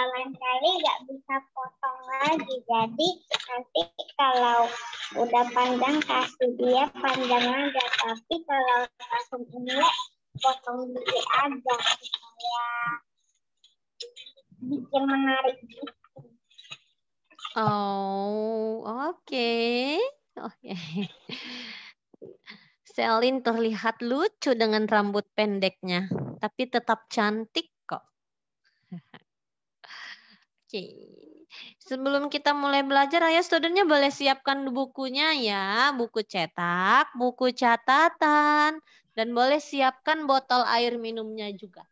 lain kali nggak bisa potong lagi. Jadi nanti kalau udah panjang kasih dia panjang aja. Tapi kalau langsung imlek potong dikit aja supaya bikin menarik. Oh, oke. Oke. Selin terlihat lucu dengan rambut pendeknya, tapi tetap cantik kok. Oke. Sebelum kita mulai belajar, ayo studentnya boleh siapkan bukunya ya. Buku cetak, buku catatan, dan boleh siapkan botol air minumnya juga.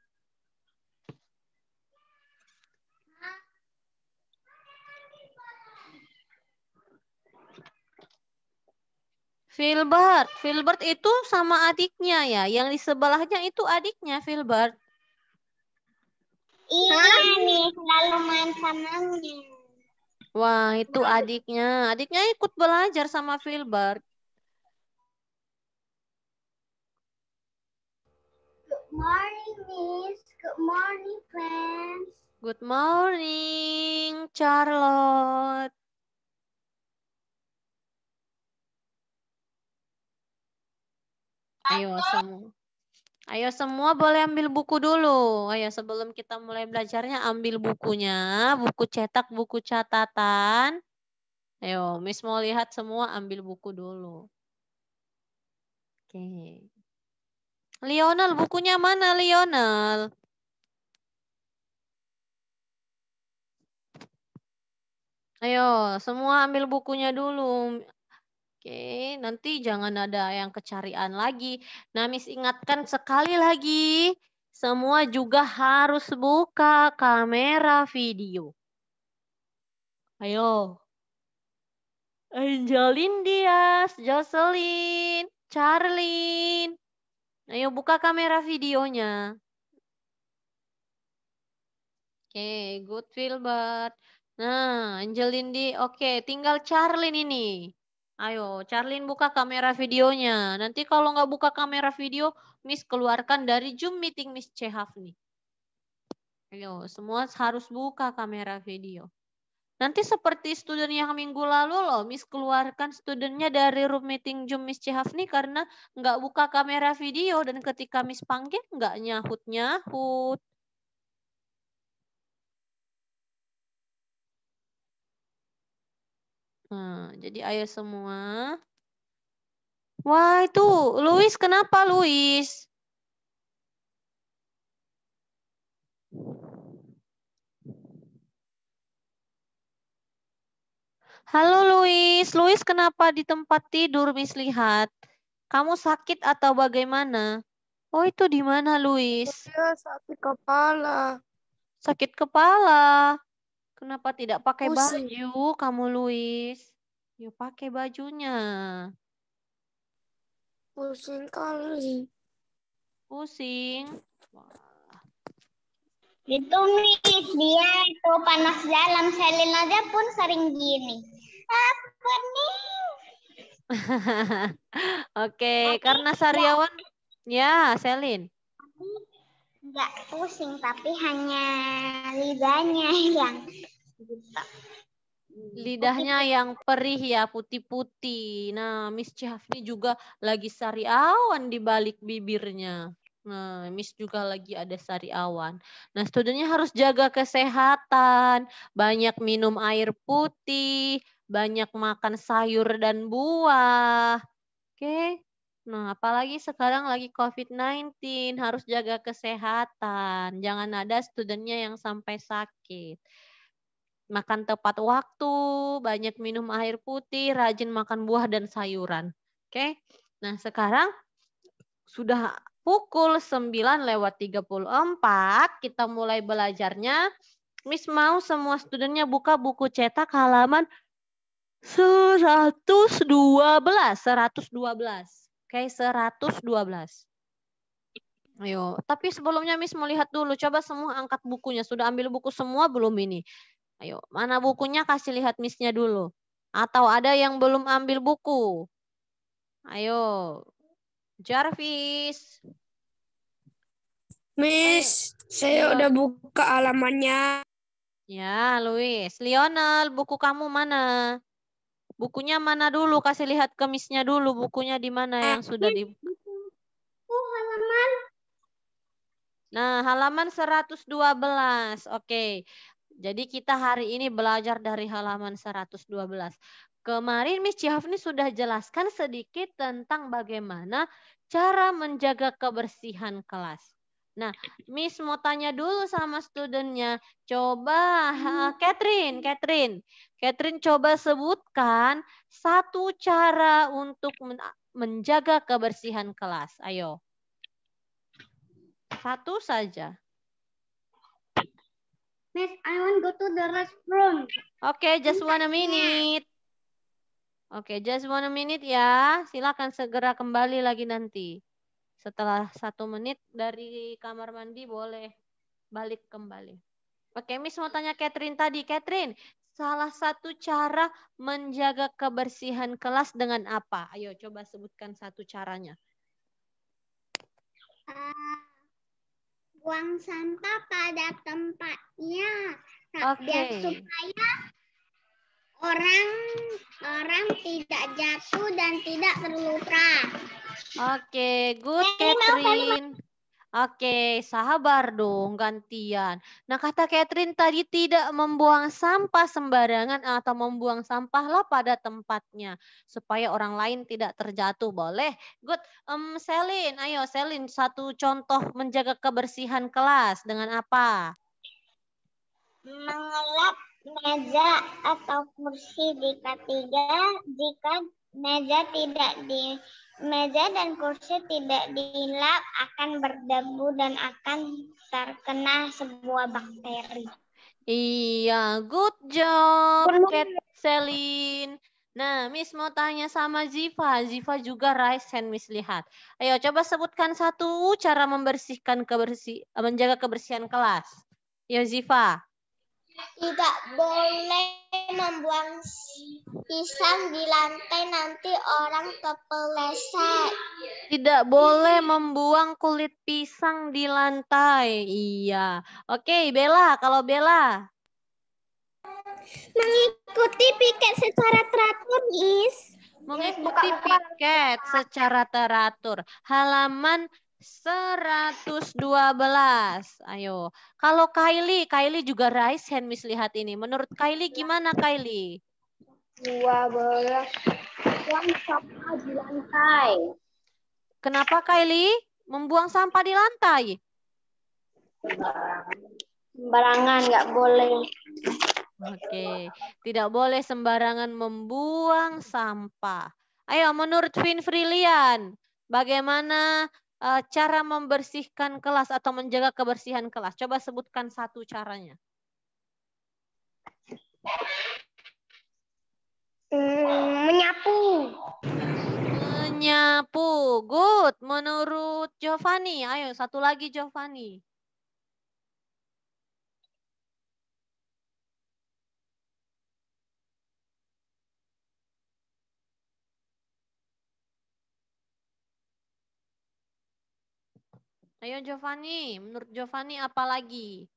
Filbert itu sama adiknya ya. Yang di sebelahnya itu adiknya Filbert. Iya nih, selalu main samanya. Wah, itu adiknya. Adiknya ikut belajar sama Filbert. Good morning, Miss. Good morning, friends. Good morning, Charlotte. Ayo semua. Ayo semua boleh ambil buku dulu. Ayo sebelum kita mulai belajarnya ambil bukunya. Buku cetak, buku catatan. Ayo, Miss mau lihat semua ambil buku dulu. Oke. Lionel, bukunya mana Lionel? Ayo, semua ambil bukunya dulu. Oke, nanti jangan ada yang kecarian lagi. Nah, Miss ingatkan sekali lagi, semua juga harus buka kamera video. Ayo. Angelin Dias, Jocelyn, Charlene. Ayo buka kamera videonya. Oke, good Filbert. Nah, Angelin oke, tinggal Charlene ini. Ayo, Charlene buka kamera videonya. Nanti kalau nggak buka kamera video, Miss keluarkan dari Zoom meeting Miss Chehaf nih. Ayo, semua harus buka kamera video. Nanti seperti student yang minggu lalu loh, Miss keluarkan studentnya dari room meeting Zoom Miss Chehaf nih karena nggak buka kamera video dan ketika Miss panggil nggak nyahut-nyahut. Nah, jadi ayo semua. Wah, itu Luis, kenapa Luis? Halo Luis, Luis kenapa di tempat tidur Miss lihat? Kamu sakit atau bagaimana? Oh, itu di mana Luis? Saya sakit kepala. Sakit kepala. Kenapa tidak pakai Pusing. baju kamu Luis? Yuk pakai bajunya. Pusing kali. Pusing. Itu Miss, dia itu panas dalam. Selin aja pun sering gini. Apa nih? Oke, karena Sariawan. Ya, Selin. Enggak pusing, tapi hanya lidahnya yang gitu. Lidahnya yang perih ya, putih-putih. Nah, Miss Chafni juga lagi sariawan di balik bibirnya. Nah, Miss juga lagi ada sariawan. Nah, studentnya harus jaga kesehatan, banyak minum air putih, banyak makan sayur dan buah. Oke. Nah, apalagi sekarang lagi COVID-19, harus jaga kesehatan. Jangan ada studentnya yang sampai sakit. Makan tepat waktu, banyak minum air putih, rajin makan buah dan sayuran. Oke. Nah, sekarang sudah pukul 9:34, kita mulai belajarnya. Miss mau semua studentnya buka buku cetak halaman 112. Oke, 112. Ayo, tapi sebelumnya Miss mau lihat dulu. Coba semua angkat bukunya. Sudah ambil buku semua belum ini? Ayo, mana bukunya kasih lihat Miss-nya dulu. Atau ada yang belum ambil buku? Ayo, Jarvis. Miss, saya udah buka halamannya. Ya, Luis. Lionel, buku kamu mana? Bukunya mana dulu? Kasih lihat ke Miss-nya dulu. Bukunya di mana yang sudah di... Halaman. Nah, halaman 112. Oke. Jadi kita hari ini belajar dari halaman 112. Kemarin Miss Cihafni sudah jelaskan sedikit tentang bagaimana cara menjaga kebersihan kelas. Nah, Miss mau tanya dulu sama studennya. Coba, Catherine coba sebutkan satu cara untuk menjaga kebersihan kelas. Ayo. Satu saja. Miss, I want go to the restroom. Oke, just 1 minute. Oke, just 1 minute ya. Silakan segera kembali lagi nanti. Setelah 1 menit dari kamar mandi boleh balik kembali. Oke, Miss mau tanya Catherine tadi. Catherine, salah satu cara menjaga kebersihan kelas dengan apa? Ayo coba sebutkan satu caranya. Buang sampah pada tempatnya. Oke. Supaya orang tidak jatuh dan tidak terluka. Oke, good Catherine. Oke, sabar dong gantian. Nah, kata Catherine tadi tidak membuang sampah sembarangan atau membuang sampahlah pada tempatnya supaya orang lain tidak terjatuh. Boleh? Good. Selin, ayo Selin, satu contoh menjaga kebersihan kelas dengan apa? Mengelap meja atau kursi di K3 jika meja dan kursi tidak dilap akan berdebu dan akan terkena sebuah bakteri. Iya, good job, Selin. Nah, Miss mau tanya sama Ziva. Ziva juga raise hand, Miss lihat. Ayo coba sebutkan satu cara menjaga kebersihan kelas. Yo Ziva. Tidak boleh membuang pisang di lantai, nanti orang kepeleset. Tidak boleh membuang kulit pisang di lantai. Iya. Oke, Bella. Kalau Bella. Mengikuti piket secara teratur, Is. Mengikuti piket secara teratur. Halaman 112. Ayo. Kalau Kylie juga raise hand, Miss lihat ini. Menurut Kylie gimana Kylie? 12. Buang sampah di lantai. Kenapa Kylie membuang sampah di lantai? Sembarangan, nggak boleh. Oke, tidak boleh sembarangan membuang sampah. Ayo, menurut Vin Frilian, bagaimana cara membersihkan kelas atau menjaga kebersihan kelas? Coba sebutkan satu caranya. Menyapu. Menyapu, good. Menurut Giovanni, ayo satu lagi Giovanni. Ayo Giovanni, menurut Giovanni apa lagi?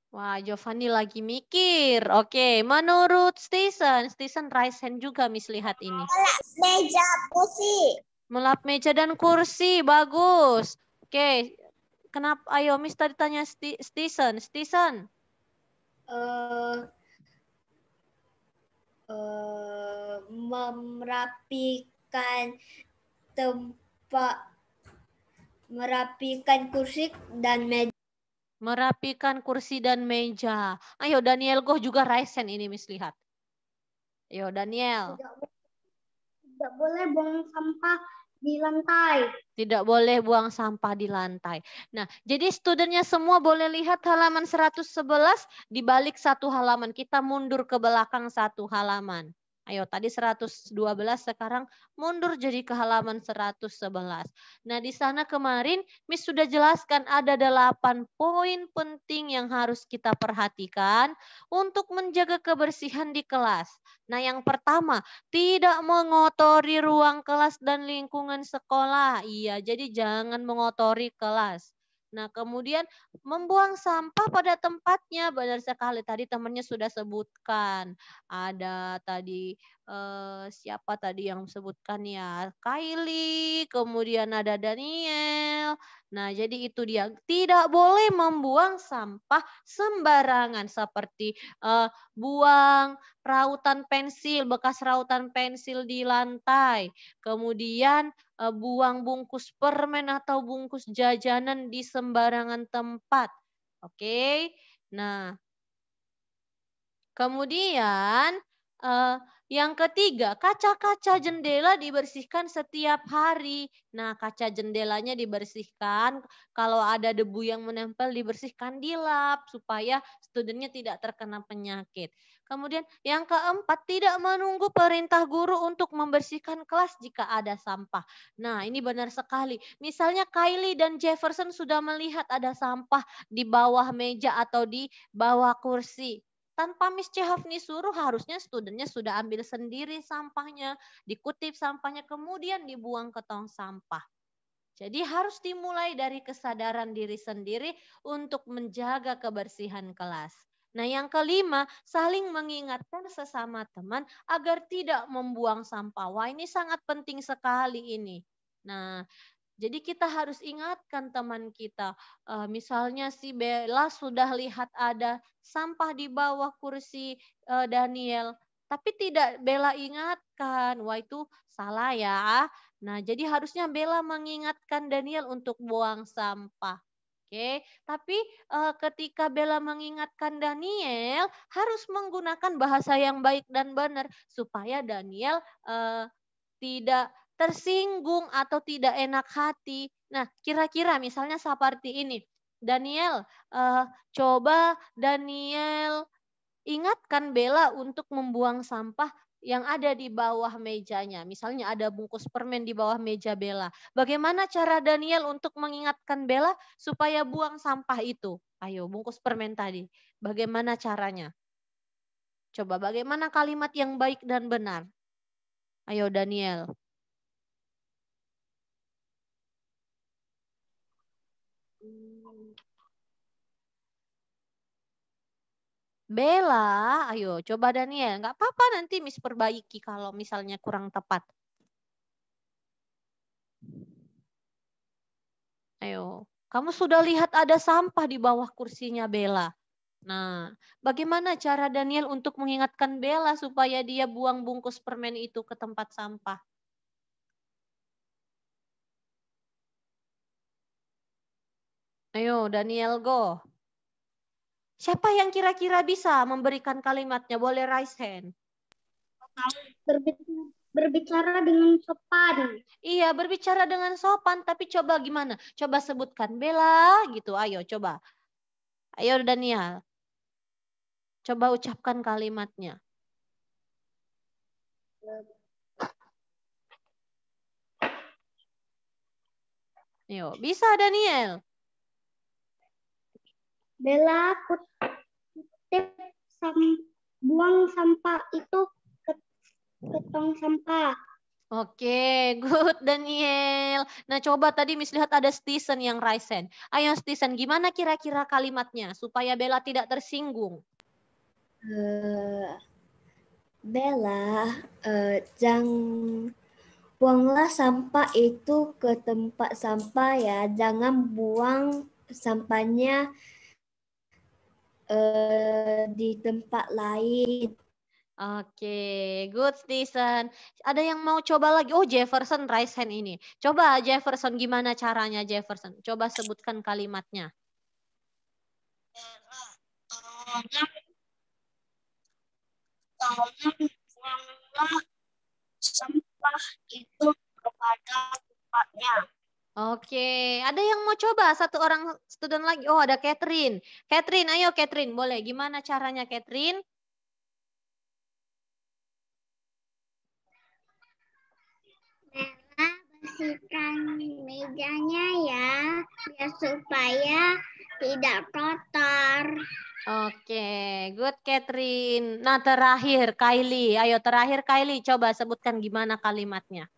Wah, Giovanni lagi mikir. Oke, menurut Stephen raise hand juga, Miss lihat ini. Melap meja, kursi. Melap meja dan kursi, bagus. Oke, kenapa? Ayo, Miss tadi tanya Stephen. Merapikan kursi dan meja. Merapikan kursi dan meja. Ayo, Daniel Goh juga raise hand ini, Miss lihat. Ayo, Daniel. Tidak boleh buang sampah di lantai. Tidak boleh buang sampah di lantai. Nah, jadi studennya semua boleh lihat halaman 111 di balik satu halaman. Kita mundur ke belakang satu halaman. Ayo, tadi 112, sekarang mundur jadi ke halaman 111. Nah, di sana kemarin Miss sudah jelaskan ada 8 poin penting yang harus kita perhatikan untuk menjaga kebersihan di kelas. Nah, yang pertama, tidak mengotori ruang kelas dan lingkungan sekolah. Iya, jadi jangan mengotori kelas. Nah, kemudian membuang sampah pada tempatnya. Benar sekali, tadi temannya sudah sebutkan. Ada tadi siapa tadi yang sebutkan ya? Kylie, kemudian ada Daniel. Nah, jadi itu dia. Tidak boleh membuang sampah sembarangan seperti buang rautan pensil, bekas rautan pensil di lantai. Kemudian buang bungkus permen atau bungkus jajanan di sembarangan tempat. Oke. Nah, kemudian yang ketiga, kaca-kaca jendela dibersihkan setiap hari. Nah, kaca jendelanya dibersihkan. Kalau ada debu yang menempel dibersihkan, dilap supaya studentnya tidak terkena penyakit. Kemudian yang keempat, tidak menunggu perintah guru untuk membersihkan kelas jika ada sampah. Nah, ini benar sekali. Misalnya Kylie dan Jefferson sudah melihat ada sampah di bawah meja atau di bawah kursi. Tanpa Miss Chehafni suruh, harusnya studentnya sudah ambil sendiri sampahnya, dikutip sampahnya, kemudian dibuang ke tong sampah. Jadi harus dimulai dari kesadaran diri sendiri untuk menjaga kebersihan kelas. Nah, yang kelima, saling mengingatkan sesama teman agar tidak membuang sampah. Wah, ini sangat penting sekali ini. Nah, jadi kita harus ingatkan teman kita. Misalnya si Bella sudah lihat ada sampah di bawah kursi Daniel, tapi tidak Bella ingatkan. Wah, itu salah ya. Nah, jadi harusnya Bella mengingatkan Daniel untuk buang sampah. Oke, tapi ketika Bella mengingatkan Daniel, harus menggunakan bahasa yang baik dan benar supaya Daniel tidak tersinggung atau tidak enak hati. Nah, kira-kira misalnya seperti ini. Daniel, coba Daniel ingatkan Bella untuk membuang sampah yang ada di bawah mejanya. Misalnya ada bungkus permen di bawah meja Bella. Bagaimana cara Daniel untuk mengingatkan Bella supaya buang sampah itu? Ayo, bungkus permen tadi. Bagaimana caranya? Coba bagaimana kalimat yang baik dan benar? Ayo Daniel. Bella, ayo coba Daniel. Nggak apa-apa nanti Miss perbaiki kalau misalnya kurang tepat. Ayo, kamu sudah lihat ada sampah di bawah kursinya Bella. Nah, bagaimana cara Daniel untuk mengingatkan Bella supaya dia buang bungkus permen itu ke tempat sampah? Ayo Daniel, go. Siapa yang kira-kira bisa memberikan kalimatnya? Boleh raise hand. Berbicara dengan sopan. Iya, berbicara dengan sopan, tapi coba gimana? Coba sebutkan Bella gitu. Ayo coba. Ayo Daniel. Coba ucapkan kalimatnya. Ayo, bisa Daniel. Bella, buang sampah itu ke tong sampah. Oke, good Daniel. Nah, coba tadi Miss lihat ada Stisen yang raise hand. Ayo Stisen, gimana kira-kira kalimatnya supaya Bella tidak tersinggung? Bella, buanglah sampah itu ke tempat sampah ya. Jangan buang sampahnya di tempat lain. Oke, good Stisen. Ada yang mau coba lagi? Oh, Jefferson raise hand ini. Coba Jefferson, gimana caranya Jefferson? Coba sebutkan kalimatnya. Buanglah sampah itu kepada tempatnya. Oke, ada yang mau coba? Satu orang student lagi. Oh, ada Catherine. Catherine, ayo Catherine, boleh. Gimana caranya Catherine? Bella, bersihkan mejanya ya, biar supaya tidak kotor. Oke, good Catherine. Nah, terakhir Kylie. Ayo terakhir Kylie, coba sebutkan gimana kalimatnya.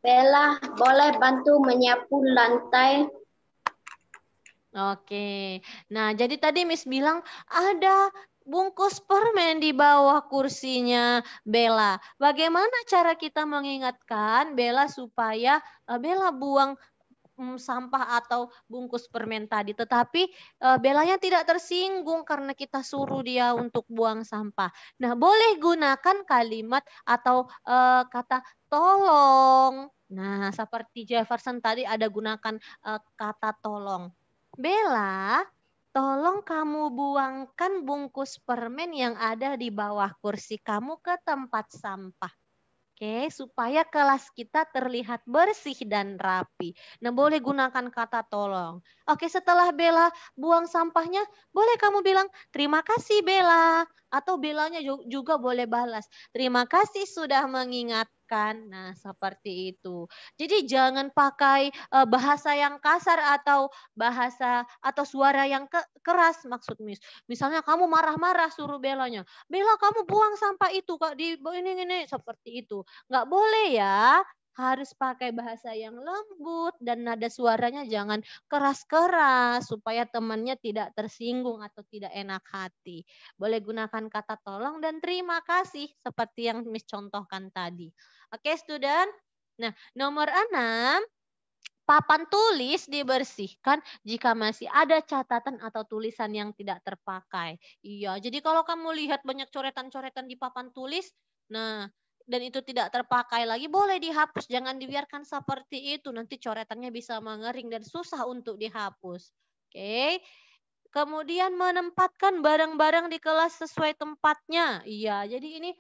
Bella, boleh bantu menyapu lantai? Oke. Nah, jadi tadi Miss bilang ada bungkus permen di bawah kursinya Bella. Bagaimana cara kita mengingatkan Bella supaya Bella buang sampah atau bungkus permen tadi, tetapi Bellanya tidak tersinggung karena kita suruh dia untuk buang sampah. Nah, boleh gunakan kalimat atau kata tolong. Nah, seperti Jefferson tadi ada gunakan kata tolong. Bella, tolong kamu buangkan bungkus permen yang ada di bawah kursi kamu ke tempat sampah. Oke, supaya kelas kita terlihat bersih dan rapi. Nah, boleh gunakan kata tolong. Oke, setelah Bella buang sampahnya, boleh kamu bilang, terima kasih Bella. Atau Bellanya juga boleh balas, terima kasih sudah mengingatkan. Nah, seperti itu. Jadi jangan pakai bahasa yang kasar atau bahasa atau suara yang keras maksud Miss. Misalnya kamu marah-marah suruh Bellanya, Bella kamu buang sampah itu Kak di ini seperti itu. Nggak boleh ya, harus pakai bahasa yang lembut dan nada suaranya jangan keras-keras supaya temannya tidak tersinggung atau tidak enak hati. Boleh gunakan kata tolong dan terima kasih seperti yang Miss contohkan tadi. Oke, student. Nah, nomor 6, papan tulis dibersihkan jika masih ada catatan atau tulisan yang tidak terpakai. Iya, jadi kalau kamu lihat banyak coretan-coretan di papan tulis, nah, dan itu tidak terpakai lagi, boleh dihapus. Jangan dibiarkan seperti itu. Nanti coretannya bisa mengering dan susah untuk dihapus. Oke. Kemudian menempatkan barang-barang di kelas sesuai tempatnya. Iya, jadi ini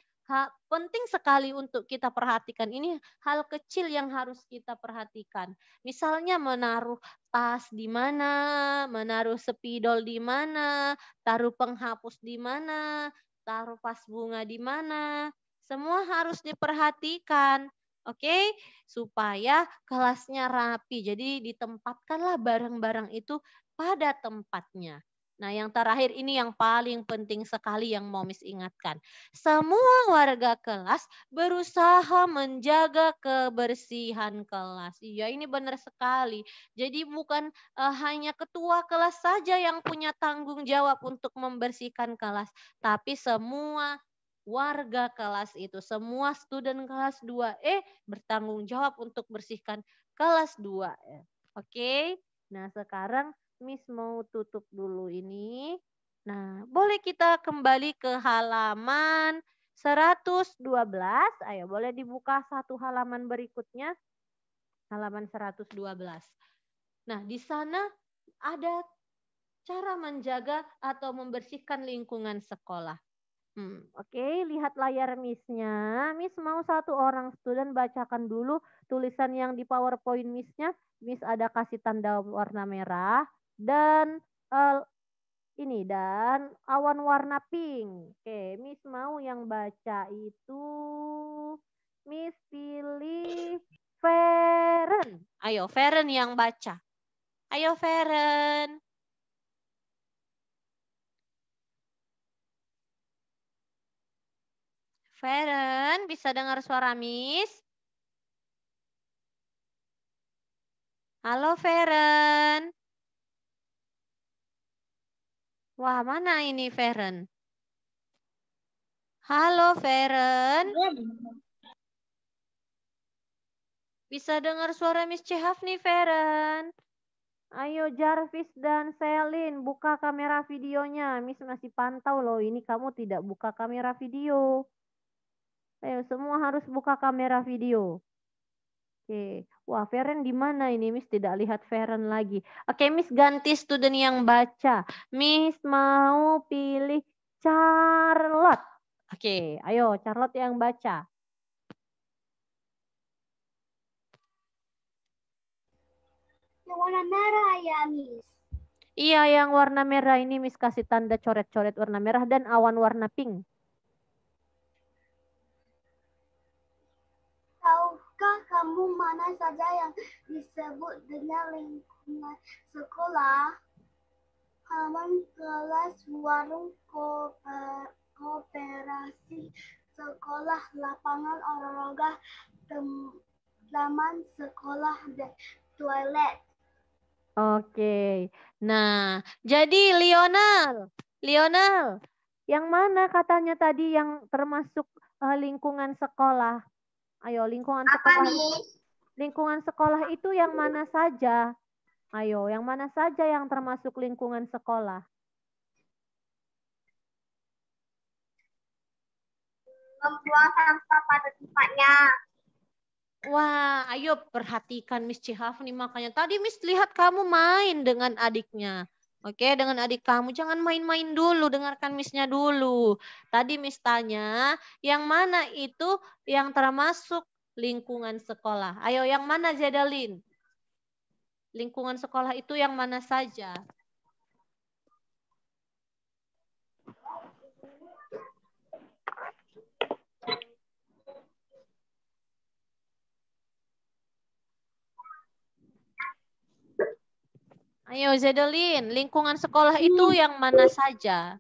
penting sekali untuk kita perhatikan. Ini hal kecil yang harus kita perhatikan. Misalnya menaruh tas di mana, menaruh spidol di mana, taruh penghapus di mana, taruh vas bunga di mana. Semua harus diperhatikan. Oke, supaya kelasnya rapi. Jadi ditempatkanlah barang-barang itu pada tempatnya. Nah, yang terakhir ini yang paling penting sekali yang mau Miss ingatkan. Semua warga kelas berusaha menjaga kebersihan kelas. Iya, ini benar sekali. Jadi bukan hanya ketua kelas saja yang punya tanggung jawab untuk membersihkan kelas, tapi semua warga kelas itu, semua student kelas 2E bertanggung jawab untuk bersihkan kelas 2E. Oke. Nah, sekarang Miss mau tutup dulu ini. Nah, boleh kita kembali ke halaman 112. Ayo, boleh dibuka satu halaman berikutnya. Halaman 112. Nah, di sana ada cara menjaga atau membersihkan lingkungan sekolah. Oke, lihat layar Miss-nya. Miss mau satu orang student bacakan dulu tulisan yang di PowerPoint Miss-nya. Miss ada kasih tanda warna merah dan dan awan warna pink. Oke, Miss mau yang baca itu Miss pilih Feren. Ayo, Feren yang baca. Ayo, Feren. Feren, bisa dengar suara Miss? Halo, Feren. Wah, mana ini Feren? Halo, Feren. Bisa dengar suara Miss Cehaf nih, Feren. Ayo Jarvis dan Selin, buka kamera videonya. Miss masih pantau loh, ini kamu tidak buka kamera video. Ayo semua harus buka kamera video. Oke, wah Feren di mana ini? Miss tidak lihat Feren lagi. Oke, Miss ganti student yang baca. Miss mau pilih Charlotte. Oke, ayo Charlotte yang baca. Yang warna merah ya, Miss. Iya, yang warna merah ini Miss kasih tanda coret-coret warna merah dan awan warna pink. Tahukah kamu mana saja yang disebut dengan lingkungan sekolah? Halaman kelas, warung, koperasi sekolah, lapangan olahraga, Taman sekolah dan toilet. Oke. Nah, jadi Lionel, yang mana katanya tadi yang termasuk lingkungan sekolah? Ayo, lingkungan sekolah. Lingkungan sekolah itu yang mana saja? Ayo, yang mana saja yang termasuk lingkungan sekolah? Membuang sampah pada tempatnya. Wah, ayo perhatikan Miss Cihaf nih, makanya tadi Miss lihat kamu main dengan adiknya. Oke, dengan adik kamu jangan main-main dulu, dengarkan Miss-nya dulu. Tadi Miss tanya, yang mana itu yang termasuk lingkungan sekolah? Ayo, yang mana Zedalin? Lingkungan sekolah itu yang mana saja? Ayo Zedelin, lingkungan sekolah itu yang mana saja?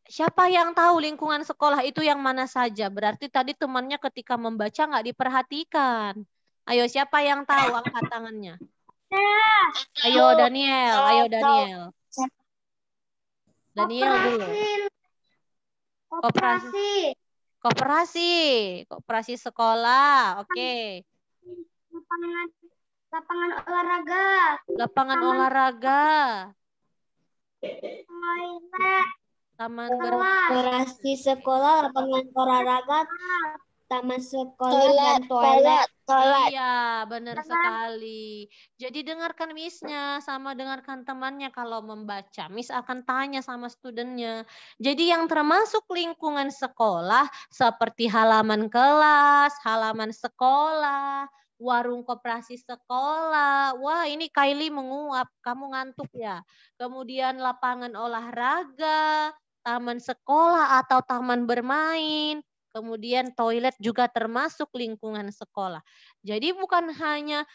Siapa yang tahu lingkungan sekolah itu yang mana saja? Berarti tadi temannya ketika membaca nggak diperhatikan. Ayo siapa yang tahu angkat tangannya? Ayo Daniel, ayo Daniel. Daniel dulu. Koperasi sekolah. Oke. Lapangan olahraga. Lapangan olahraga. Toilet. Taman Koperasi sekolah, lapangan olahraga, taman sekolah, dan toilet. Iya, benar sekali. Jadi dengarkan Miss-nya sama dengarkan temannya kalau membaca. Miss akan tanya sama studennya. Jadi yang termasuk lingkungan sekolah seperti halaman kelas, halaman sekolah, warung koperasi sekolah. Wah, ini Kylie menguap. Kamu ngantuk ya. Kemudian lapangan olahraga, taman sekolah atau taman bermain. Kemudian toilet juga termasuk lingkungan sekolah. Jadi bukan hanya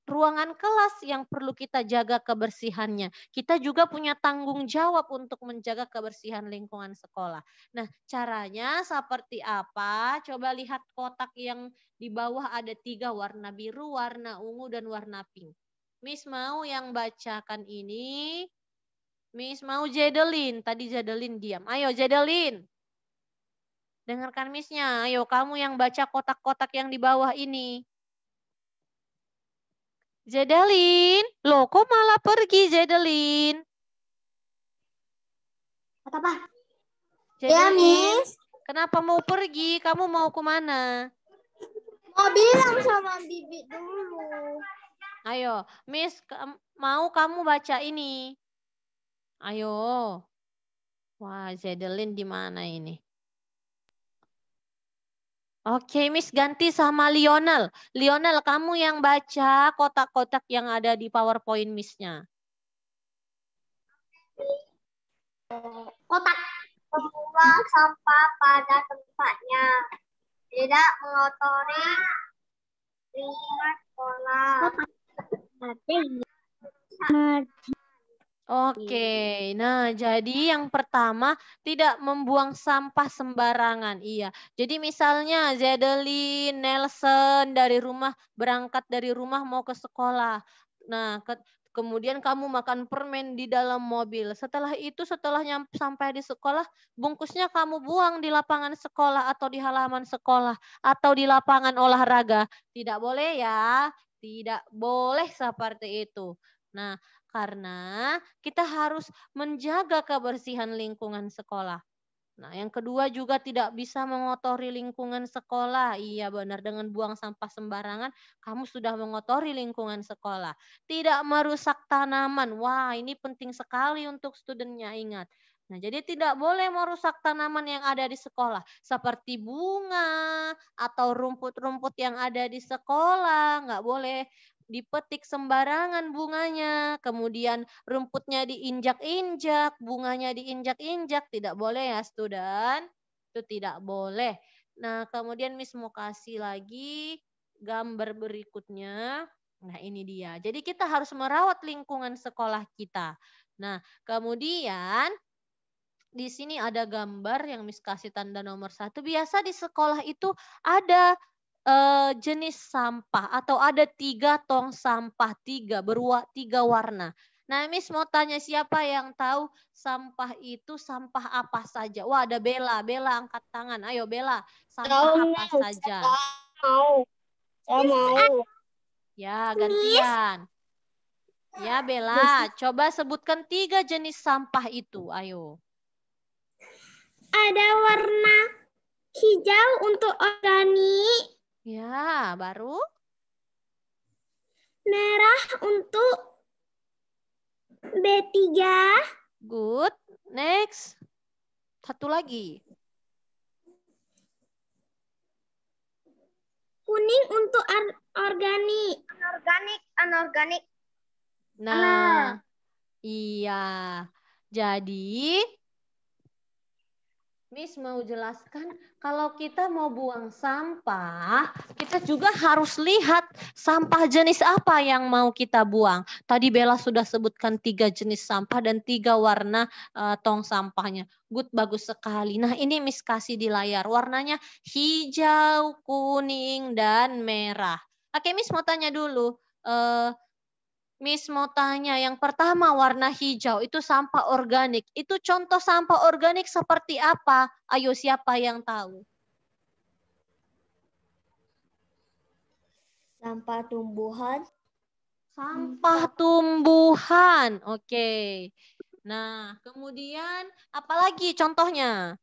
ruangan kelas yang perlu kita jaga kebersihannya. Kita juga punya tanggung jawab untuk menjaga kebersihan lingkungan sekolah. Nah, caranya seperti apa? Coba lihat kotak yang di bawah ada 3, warna biru, warna ungu, dan warna pink. Miss mau yang bacakan ini. Miss mau Jedelin. Tadi Jedelin diam. Ayo Jedelin. Dengarkan Miss-nya. Ayo kamu yang baca kotak-kotak yang di bawah ini. Jedelin. Loh kok malah pergi Jedelin? Apa? Ya Miss. Kenapa mau pergi? Kamu mau kemana? Mau bilang sama Bibi dulu. Ayo Miss mau kamu baca ini. Ayo. Wah Jedelin di mana ini? Oke, Miss ganti sama Lionel. Lionel, kamu yang baca kotak-kotak yang ada di PowerPoint Miss-nya. Kotak membuang sampah pada tempatnya. Tidak mengotori lingkungan sekolah. Oke, nah jadi yang pertama tidak membuang sampah sembarangan. Iya, jadi misalnya Zedelin, Nelson berangkat dari rumah mau ke sekolah. Nah, kemudian kamu makan permen di dalam mobil. Setelah itu, setelah sampai di sekolah, bungkusnya kamu buang di lapangan sekolah atau di halaman sekolah atau di lapangan olahraga. Tidak boleh ya, tidak boleh seperti itu. Nah, karena kita harus menjaga kebersihan lingkungan sekolah. Nah, yang kedua juga tidak bisa mengotori lingkungan sekolah. Iya benar, dengan buang sampah sembarangan, kamu sudah mengotori lingkungan sekolah. Tidak merusak tanaman. Wah, ini penting sekali untuk studennya ingat. Nah, jadi tidak boleh merusak tanaman yang ada di sekolah. Seperti bunga atau rumput-rumput yang ada di sekolah. Nggak boleh dipetik sembarangan bunganya, kemudian rumputnya diinjak-injak, bunganya diinjak-injak, tidak boleh ya student, itu tidak boleh. Nah kemudian Miss mau kasih lagi gambar berikutnya. Nah ini dia, jadi kita harus merawat lingkungan sekolah kita. Nah kemudian di sini ada gambar yang Miss kasih tanda nomor 1. Biasa di sekolah itu ada jenis sampah atau ada 3 tong sampah, 3 warna. Nah, Miss mau tanya siapa yang tahu sampah itu sampah apa saja? Wah, ada Bella. Bella angkat tangan. Ayo Bella, sampah apa saja? Saya mau. Ya, gantian. Ya, Bella, coba sebutkan 3 jenis sampah itu. Ayo. Ada warna hijau untuk organik, Ya, baru? merah untuk B3, Good. Next. Satu lagi. kuning untuk organik. Anorganik. Nah, iya. Jadi, Miss mau jelaskan kalau kita mau buang sampah, kita juga harus lihat sampah jenis apa yang mau kita buang. Tadi Bella sudah sebutkan 3 jenis sampah dan 3 warna tong sampahnya. Good, bagus sekali. Nah, ini Miss kasih di layar. Warnanya hijau, kuning, dan merah. Oke, Miss mau tanya dulu. Miss mau tanya, yang pertama warna hijau itu sampah organik. Itu contoh sampah organik seperti apa? Ayo, siapa yang tahu? Sampah tumbuhan. Sampah tumbuhan. Oke. Nah, kemudian apalagi contohnya?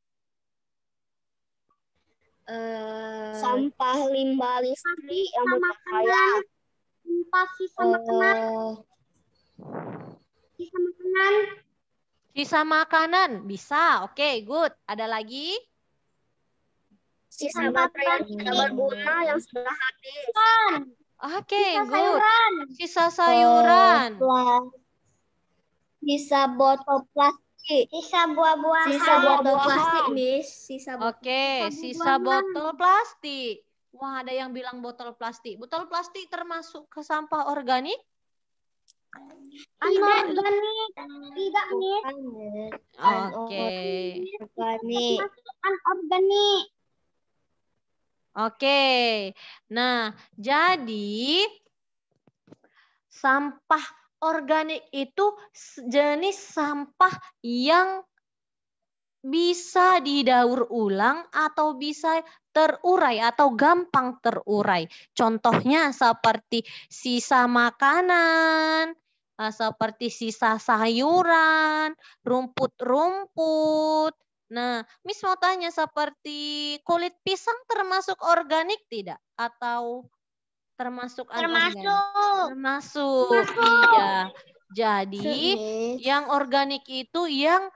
Sampah limbah listrik yang berbahaya. Sampah sisa makanan. Sisa makanan. Sisa makanan. Bisa. Oke, good. Ada lagi? Sisa baterai yang tidak berguna yang sudah habis. Oke, Sisa good. sayuran. Sisa sayuran. Sisa botol plastik. Sisa buah-buahan. Sisa botol plastik, Miss. Oke, sisa botol plastik. Wah, ada yang bilang botol plastik. Botol plastik termasuk ke sampah organik? Anorganik. Tidak, Miss. Oke. Organik. Anorganik. Oke. Nah, jadi sampah organik itu jenis sampah yang bisa didaur ulang atau bisa terurai atau gampang terurai. Contohnya seperti sisa makanan, seperti sisa sayuran, rumput-rumput. Nah, Miss mau tanya seperti kulit pisang termasuk organik tidak? Atau termasuk anorganik? Termasuk. Iya. Jadi yang organik itu yang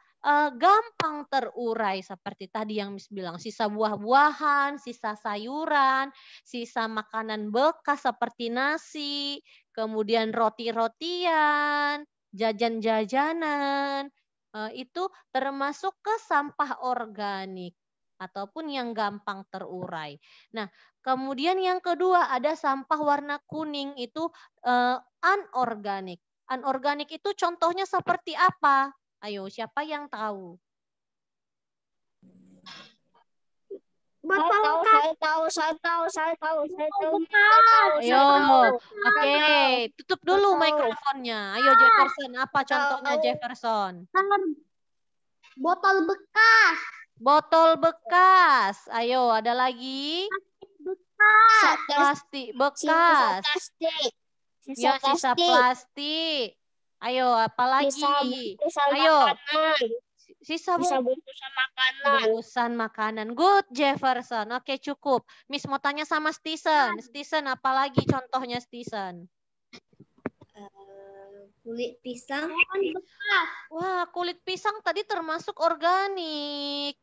gampang terurai seperti tadi yang Miss bilang, sisa buah-buahan, sisa sayuran, sisa makanan bekas seperti nasi, kemudian roti-rotian, jajan-jajanan, itu termasuk ke sampah organik ataupun yang gampang terurai. Nah, kemudian yang kedua ada sampah warna kuning itu anorganik. Anorganik itu contohnya seperti apa? Ayo, siapa yang tahu? Saya tahu. Ayo, oke, tutup dulu mikrofonnya. Ayo Jefferson, apa contohnya Jefferson? Botol bekas. Botol bekas. Ayo, ada lagi? Plastik bekas. Ya, sisa plastik. Ayo, apalagi? Ayo. Sisa bungkusan makanan. bungkusan makanan. Good, Jefferson. Oke, cukup. Miss mau tanya sama Stephen. Stephen, apalagi contohnya Stephen? Kulit pisang. Wah, kulit pisang tadi termasuk organik.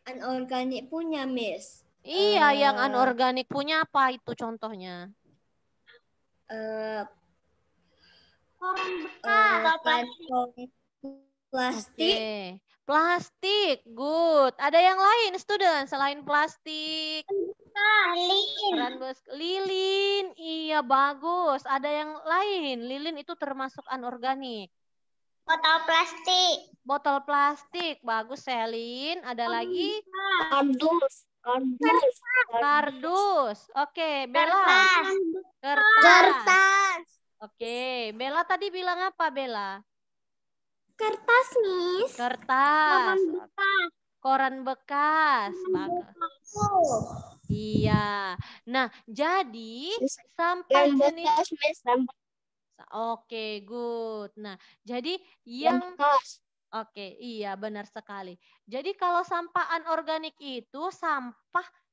Anorganik punya, Miss. Iya, yang anorganik punya apa itu contohnya? Kantong plastik. Oke. Plastik, good. Ada yang lain, student, selain plastik? Lilin, iya bagus. Ada yang lain, lilin itu termasuk anorganik. Botol plastik. Botol plastik. Bagus, Selin. Ada lagi? Kardus. Kardus. Kardus. Oke, Bella. Kertas. Kertas. Oke, Bella tadi bilang apa, Bella? Kertas, Miss. Kertas. Koran bekas. Bagus. Iya. Nah, jadi sampah Yang jenis. bekas, Miss. Oke, good. Nah, jadi yang bekas. Oke, iya benar sekali. Jadi kalau sampah anorganik itu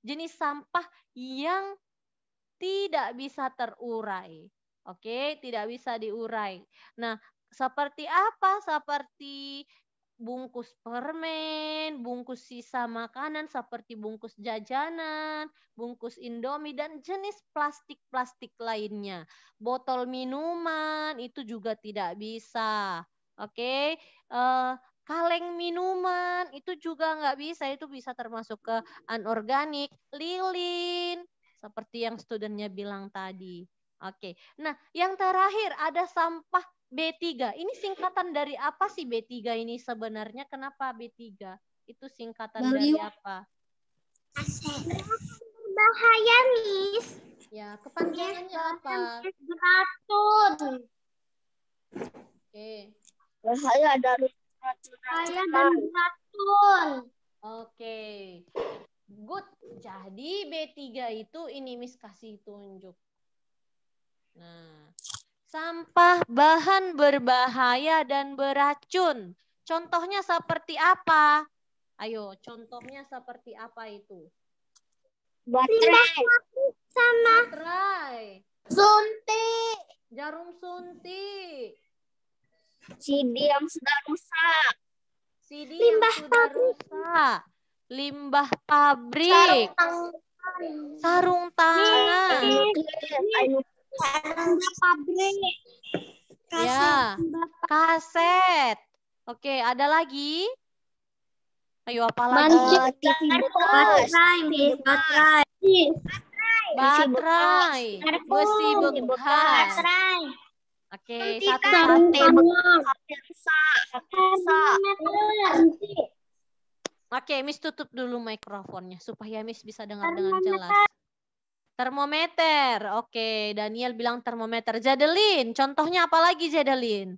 jenis sampah yang tidak bisa terurai. Oke, tidak bisa diurai. Nah, seperti apa? Seperti bungkus permen, bungkus sisa makanan seperti bungkus jajanan, bungkus Indomie, dan jenis plastik-plastik lainnya. Botol minuman itu juga tidak bisa. Oke, kaleng minuman itu juga nggak bisa, itu bisa termasuk ke anorganik. Lilin, seperti yang studentnya bilang tadi. Oke, nah yang terakhir ada sampah B3. Ini singkatan dari apa sih B3 ini sebenarnya? Kenapa B3? Itu singkatan dari apa? Bahaya, Miss. Ya, kepanjangannya apa? Beracun. Oke. Bahaya dari Bahaya dan beracun. Oke. Good. Jadi B3 itu ini Miss kasih tunjuk. Nah, sampah bahan berbahaya dan beracun. Contohnya seperti apa? Ayo, contohnya seperti apa itu? baterai. Sama Baterai, suntik. jarum suntik, CD yang sudah rusak. CD yang sudah rusak, limbah pabrik, sarung tangan. Pabrik. Ya, kaset. Oke, ada lagi? Ayo, apa lagi? TV bekas. Baterai, besi bekas. Oke, satu-satu. Oke, Miss tutup dulu mikrofonnya supaya Miss bisa dengar dengan jelas. Termometer. Oke, Daniel bilang termometer. Jadelin, contohnya apa lagi Jadelin?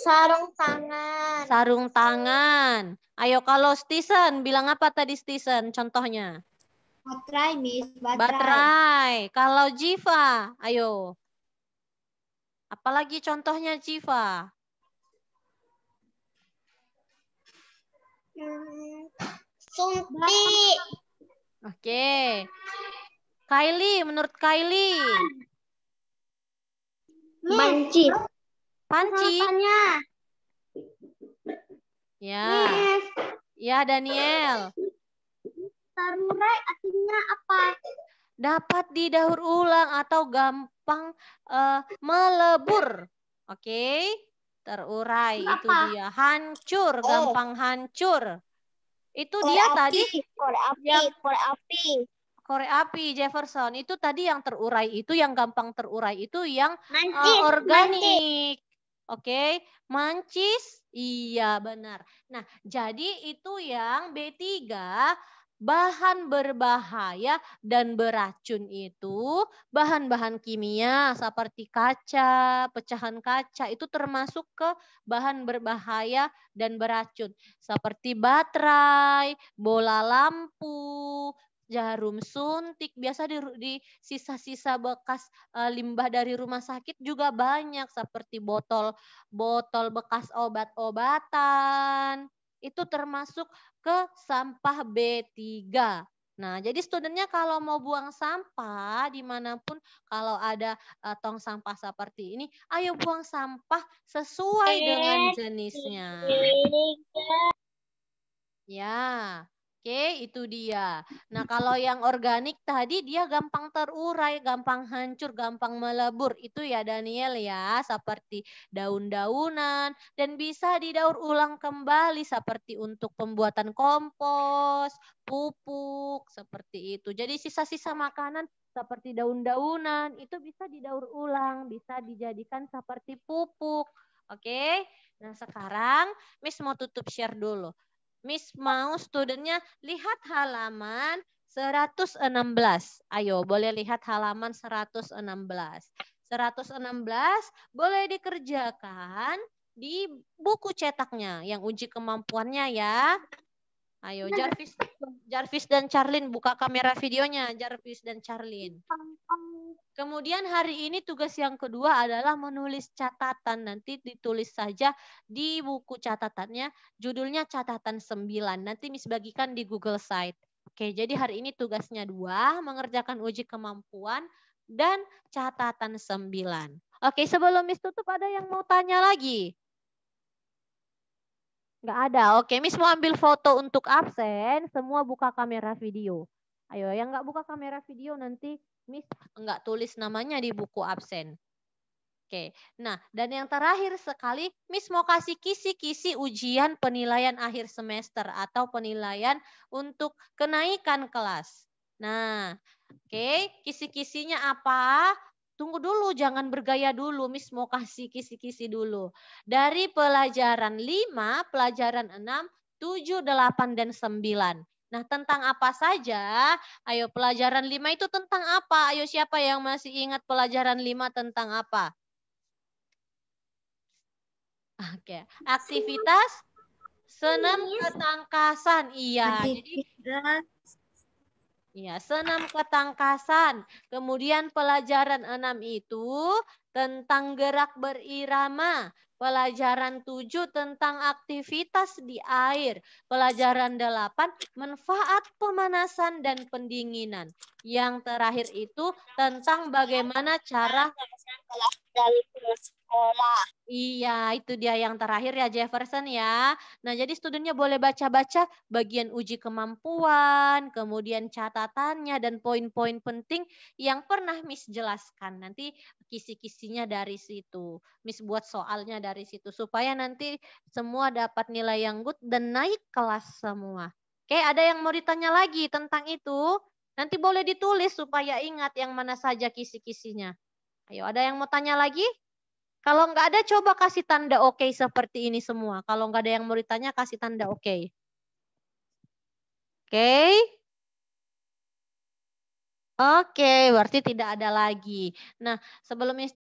Sarung tangan. Sarung tangan. Ayo kalau Stisen, bilang apa tadi Stisen contohnya? Baterai, Miss. Baterai. Kalau Jiva, ayo. Apalagi contohnya Jiva? Suntik. Oke. Kylie, menurut Kylie? Panci. Panci? Ya. Miss. Ya, Daniel. Terurai artinya apa? Dapat didaur ulang atau gampang melebur. Oke. Terurai itu dia. Hancur, gampang hancur. Itu dia tadi. Korek api Jefferson. Itu tadi yang terurai itu, yang gampang terurai itu yang organik. Oke, mancis. Iya, benar. Nah, jadi itu yang B3, bahan berbahaya dan beracun itu bahan-bahan kimia seperti kaca, pecahan kaca itu termasuk ke bahan berbahaya dan beracun. Seperti baterai, bola lampu, jarum suntik, biasa di sisa-sisa bekas limbah dari rumah sakit juga banyak seperti botol bekas obat-obatan. Itu termasuk ke sampah B3. Nah, jadi studentnya kalau mau buang sampah dimanapun kalau ada tong sampah seperti ini, ayo buang sampah sesuai dengan jenisnya. Ya, Oke, itu dia. Nah, kalau yang organik tadi dia gampang terurai, gampang hancur, gampang melebur. Itu ya Daniel ya, seperti daun-daunan dan bisa didaur ulang kembali seperti untuk pembuatan kompos, pupuk, seperti itu. Jadi sisa-sisa makanan seperti daun-daunan itu bisa didaur ulang, bisa dijadikan seperti pupuk. Oke. Nah, sekarang Miss mau tutup share dulu. Miss mau studentnya lihat halaman 116. Ayo, boleh lihat halaman 116. 116 boleh dikerjakan di buku cetaknya yang uji kemampuannya ya. Ayo, Jarvis dan Charlene buka kamera videonya. Jarvis dan Charlene. Kemudian hari ini tugas yang kedua adalah menulis catatan. Nanti ditulis saja di buku catatannya, judulnya catatan 9. Nanti Miss bagikan di Google Site. Oke, jadi hari ini tugasnya 2, mengerjakan uji kemampuan dan catatan 9. Oke, sebelum Miss tutup ada yang mau tanya lagi? Nggak ada. Oke, Miss mau ambil foto untuk absen, semua buka kamera video. Ayo, yang nggak buka kamera video nanti Miss nggak tulis namanya di buku absen. Oke, nah dan yang terakhir sekali, Miss mau kasih kisi-kisi ujian penilaian akhir semester atau penilaian untuk kenaikan kelas. Nah, oke, kisi-kisinya apa? Tunggu dulu, jangan bergaya dulu, Miss mau kasih kisi-kisi dulu. Dari pelajaran 5, pelajaran 6, 7, 8, dan 9. Nah, tentang apa saja? Ayo, pelajaran 5 itu tentang apa? Ayo, siapa yang masih ingat pelajaran 5 tentang apa? Oke, aktivitas senam ketangkasan. Iya, jadi iya, senam ketangkasan. Kemudian pelajaran 6 itu tentang gerak berirama. Pelajaran 7 tentang aktivitas di air. Pelajaran 8 manfaat pemanasan dan pendinginan. Yang terakhir itu tentang bagaimana cara dari sekolah. Iya, itu dia yang terakhir ya Jefferson ya. Nah, jadi studentnya boleh baca-baca bagian uji kemampuan, kemudian catatannya dan poin-poin penting yang pernah Miss jelaskan. Nanti kisi-kisinya dari situ. Miss buat soalnya dari situ supaya nanti semua dapat nilai yang good dan naik kelas semua. Oke, ada yang mau ditanya lagi tentang itu? Nanti boleh ditulis supaya ingat yang mana saja kisi-kisinya. Ayo, ada yang mau tanya lagi? Kalau nggak ada, coba kasih tanda oke seperti ini semua. Kalau nggak ada yang mau ditanya, kasih tanda oke. Oke? Oke, berarti tidak ada lagi. Nah, sebelum